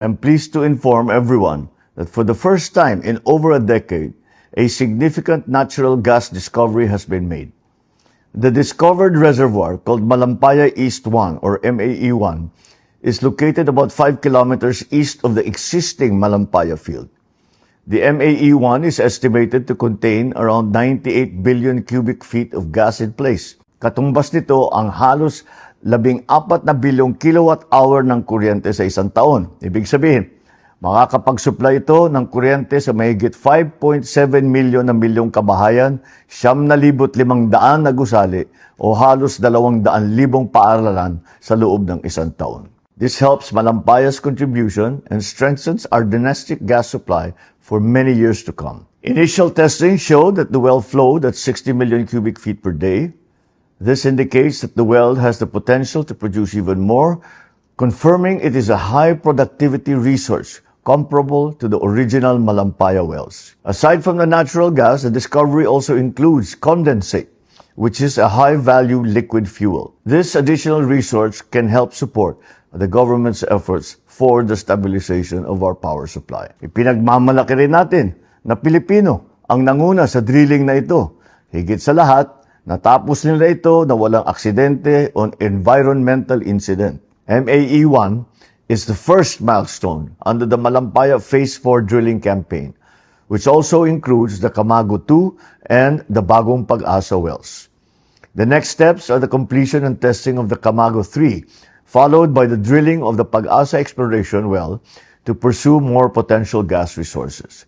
I'm pleased to inform everyone that for the first time in over a decade, a significant natural gas discovery has been made. The discovered reservoir, called Malampaya East 1 or MAE-1, is located about 5 kilometers east of the existing Malampaya field. The MAE-1 is estimated to contain around 98 billion cubic feet of gas in place. Katumbas nito ang halos 14 na bilyong kilowatt-hour ng kuryente sa isang taon. Ibig sabihin, makakapag-supply ito ng kuryente sa mahigit 5.7 milyong kabahayan, 9,500 na gusali o halos 200,000 paaralan sa loob ng isang taon. This helps Malampaya's contribution and strengthens our domestic gas supply for many years to come. Initial testing showed that the well flowed at 60 million cubic feet per day. This indicates that the well has the potential to produce even more, confirming it is a high productivity resource comparable to the original Malampaya wells. Aside from the natural gas, the discovery also includes condensate, which is a high-value liquid fuel. This additional resource can help support the government's efforts for the stabilization of our power supply. Ipinagmamalaki rin natin na Pilipino ang nanguna sa drilling na ito. Higit sa lahat, natapos nila ito na walang aksidente o environmental incident. MAE-1 is the first milestone under the Malampaya Phase 4 drilling campaign, which also includes the Camago 2 and the Bagong Pag-asa wells. The next steps are the completion and testing of the Camago 3, followed by the drilling of the Pag-asa exploration well to pursue more potential gas resources.